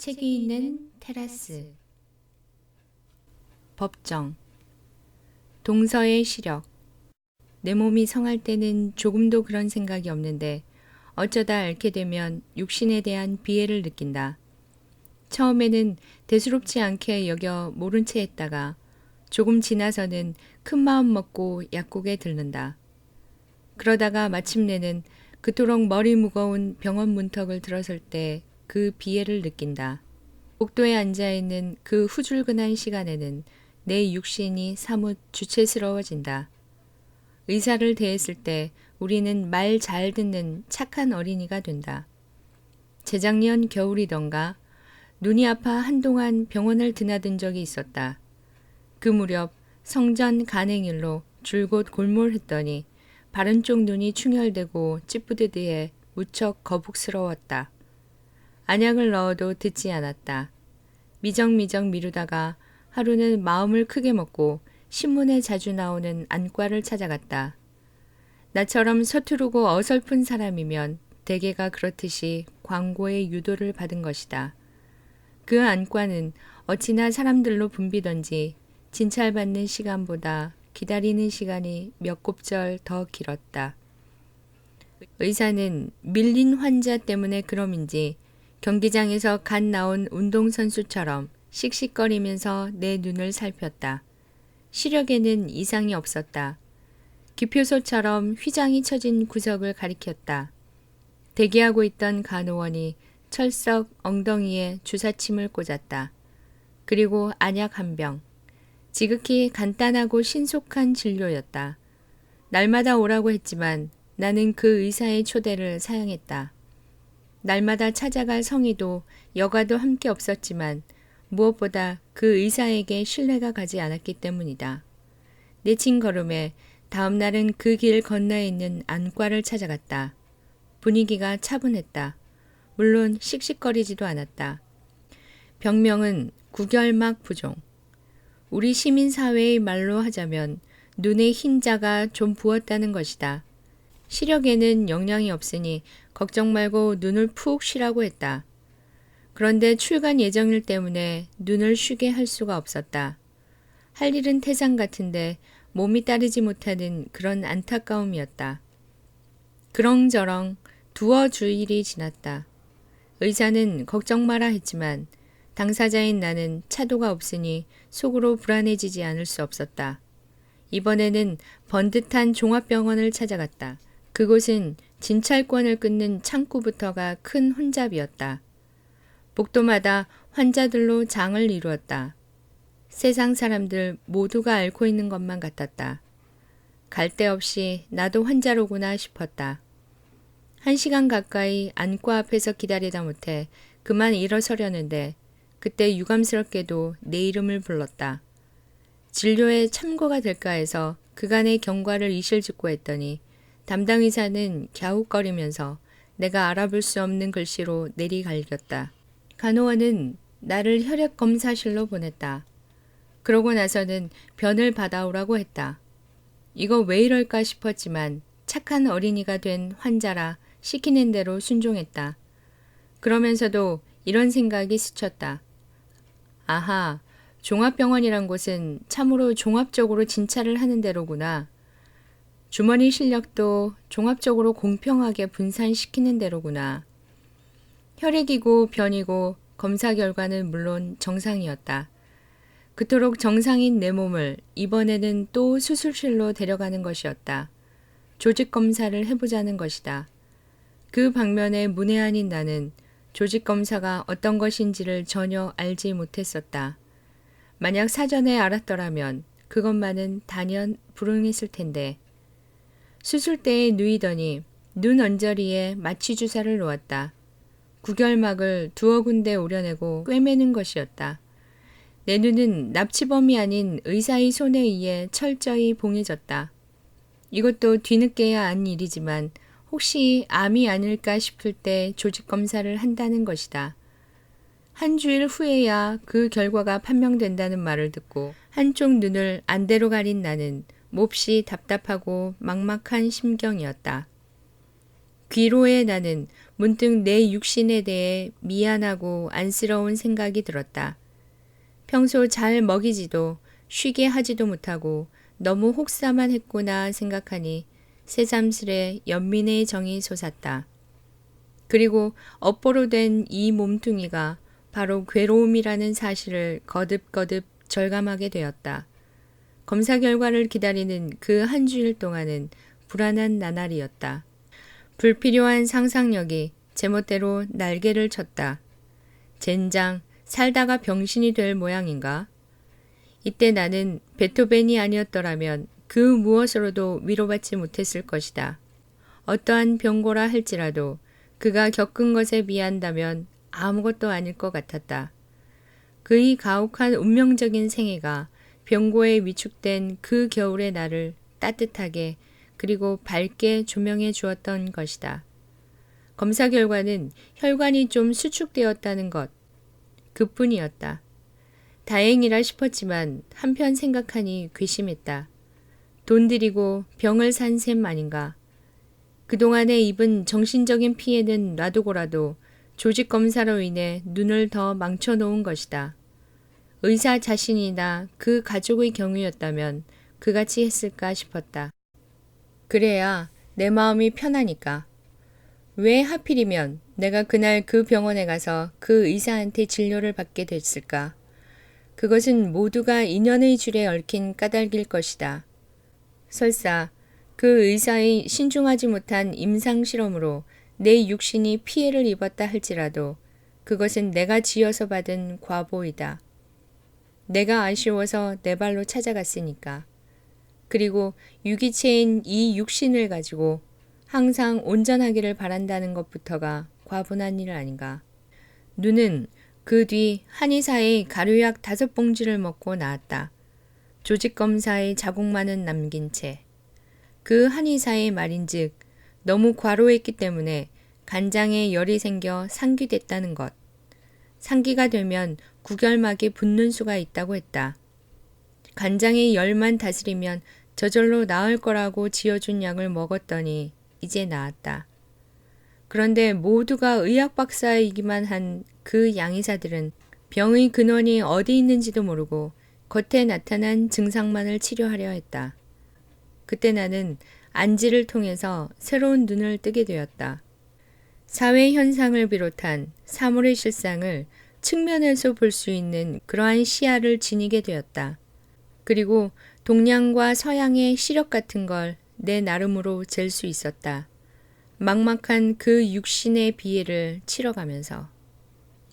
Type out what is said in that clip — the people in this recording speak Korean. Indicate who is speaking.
Speaker 1: 책이 있는 테라스. 법정. 동서의 시력. 내 몸이 성할 때는 조금도 그런 생각이 없는데 어쩌다 앓게 되면 육신에 대한 비애를 느낀다. 처음에는 대수롭지 않게 여겨 모른 채 했다가 조금 지나서는 큰 마음 먹고 약국에 들른다. 그러다가 마침내는 그토록 머리 무거운 병원 문턱을 들어설 때 그 비애를 느낀다. 복도에 앉아있는 그 후줄근한 시간에는 내 육신이 사뭇 주체스러워진다. 의사를 대했을 때 우리는 말 잘 듣는 착한 어린이가 된다. 재작년 겨울이던가 눈이 아파 한동안 병원을 드나든 적이 있었다. 그 무렵 성전 간행일로 줄곧 골몰했더니 바른 쪽 눈이 충혈되고 찌뿌드드해 무척 거북스러웠다. 안약을 넣어도 듣지 않았다. 미적미적 미루다가 하루는 마음을 크게 먹고 신문에 자주 나오는 안과를 찾아갔다. 나처럼 서투르고 어설픈 사람이면 대개가 그렇듯이 광고의 유도를 받은 것이다. 그 안과는 어찌나 사람들로 붐비던지 진찰받는 시간보다 기다리는 시간이 몇 곱절 더 길었다. 의사는 밀린 환자 때문에 그럼인지 경기장에서 갓 나온 운동선수처럼 씩씩거리면서 내 눈을 살폈다. 시력에는 이상이 없었다. 기표소처럼 휘장이 쳐진 구석을 가리켰다. 대기하고 있던 간호원이 철썩 엉덩이에 주사침을 꽂았다. 그리고 안약 한 병. 지극히 간단하고 신속한 진료였다. 날마다 오라고 했지만 나는 그 의사의 초대를 사양했다. 날마다 찾아갈 성의도 여가도 함께 없었지만 무엇보다 그 의사에게 신뢰가 가지 않았기 때문이다. 내친 걸음에 다음 날은 그 길 건너에 있는 안과를 찾아갔다. 분위기가 차분했다. 물론 씩씩거리지도 않았다. 병명은 구결막 부종. 우리 시민사회의 말로 하자면 눈에 흰자가 좀 부었다는 것이다. 시력에는 영향이 없으니 걱정 말고 눈을 푹 쉬라고 했다. 그런데 출간 예정일 때문에 눈을 쉬게 할 수가 없었다. 할 일은 태산 같은데 몸이 따르지 못하는 그런 안타까움이었다. 그렁저렁 두어 주일이 지났다. 의사는 걱정 마라 했지만 당사자인 나는 차도가 없으니 속으로 불안해지지 않을 수 없었다. 이번에는 번듯한 종합병원을 찾아갔다. 그곳은 진찰권을 끊는 창구부터가 큰 혼잡이었다. 복도마다 환자들로 장을 이루었다. 세상 사람들 모두가 앓고 있는 것만 같았다. 갈 데 없이 나도 환자로구나 싶었다. 1시간 가까이 안과 앞에서 기다리다 못해 그만 일어서려는데 그때 유감스럽게도 내 이름을 불렀다. 진료에 참고가 될까 해서 그간의 경과를 이실직고 했더니 담당 의사는 갸웃거리면서 내가 알아볼 수 없는 글씨로 내리갈겼다. 간호원은 나를 혈액검사실로 보냈다. 그러고 나서는 변을 받아오라고 했다. 이거 왜 이럴까 싶었지만 착한 어린이가 된 환자라 시키는 대로 순종했다. 그러면서도 이런 생각이 스쳤다. 아하, 종합병원이란 곳은 참으로 종합적으로 진찰을 하는 데로구나. 주머니 실력도 종합적으로 공평하게 분산시키는 데로구나. 혈액이고 변이고 검사 결과는 물론 정상이었다. 그토록 정상인 내 몸을 이번에는 또 수술실로 데려가는 것이었다. 조직 검사를 해보자는 것이다. 그 방면에 문외한인 나는 조직 검사가 어떤 것인지를 전혀 알지 못했었다. 만약 사전에 알았더라면 그것만은 단연 불응했을 텐데. 수술대에 누이더니 눈 언저리에 마취 주사를 놓았다. 구결막을 두어 군데 오려내고 꿰매는 것이었다. 내 눈은 납치범이 아닌 의사의 손에 의해 철저히 봉해졌다. 이것도 뒤늦게야 안 일이지만 혹시 암이 아닐까 싶을 때 조직 검사를 한다는 것이다. 한 주일 후에야 그 결과가 판명된다는 말을 듣고 한쪽 눈을 안대로 가린 나는 몹시 답답하고 막막한 심경이었다. 귀로의 나는 문득 내 육신에 대해 미안하고 안쓰러운 생각이 들었다. 평소 잘 먹이지도 쉬게 하지도 못하고 너무 혹사만 했구나 생각하니 새삼스레 연민의 정이 솟았다. 그리고 업보로 된 이 몸뚱이가 바로 괴로움이라는 사실을 거듭거듭 절감하게 되었다. 검사 결과를 기다리는 그 한 주일 동안은 불안한 나날이었다. 불필요한 상상력이 제멋대로 날개를 쳤다. 젠장, 살다가 병신이 될 모양인가? 이때 나는 베토벤이 아니었더라면 그 무엇으로도 위로받지 못했을 것이다. 어떠한 병고라 할지라도 그가 겪은 것에 비한다면 아무것도 아닐 것 같았다. 그의 가혹한 운명적인 생애가 병고에 위축된 그 겨울의 나를 따뜻하게 그리고 밝게 조명해 주었던 것이다. 검사 결과는 혈관이 좀 수축되었다는 것, 그뿐이었다. 다행이라 싶었지만 한편 생각하니 괘씸했다. 돈 들이고 병을 산 셈 아닌가. 그동안에 입은 정신적인 피해는 놔두고라도 조직 검사로 인해 눈을 더 망쳐놓은 것이다. 의사 자신이나 그 가족의 경우였다면 그같이 했을까 싶었다. 그래야 내 마음이 편하니까. 왜 하필이면 내가 그날 그 병원에 가서 그 의사한테 진료를 받게 됐을까? 그것은 모두가 인연의 줄에 얽힌 까닭일 것이다. 설사 그 의사의 신중하지 못한 임상실험으로 내 육신이 피해를 입었다 할지라도 그것은 내가 지어서 받은 과보이다. 내가 아쉬워서 내 발로 찾아갔으니까. 그리고 유기체인 이 육신을 가지고 항상 온전하기를 바란다는 것부터가 과분한 일 아닌가. 눈은 그 뒤 한의사의 가루약 5봉지를 먹고 나았다. 조직검사의 자국만은 남긴 채. 그 한의사의 말인즉 너무 과로했기 때문에 간장에 열이 생겨 상기됐다는 것. 상기가 되면 구결막이 붓는 수가 있다고 했다. 간장의 열만 다스리면 저절로 나을 거라고 지어준 약을 먹었더니 이제 나았다. 그런데 모두가 의학 박사이기만 한 그 양의사들은 병의 근원이 어디 있는지도 모르고 겉에 나타난 증상만을 치료하려 했다. 그때 나는 안지를 통해서 새로운 눈을 뜨게 되었다. 사회 현상을 비롯한 사물의 실상을 측면에서 볼 수 있는 그러한 시야를 지니게 되었다. 그리고 동양과 서양의 시력 같은 걸 내 나름으로 잴 수 있었다. 막막한 그 육신의 비애를 치러가면서.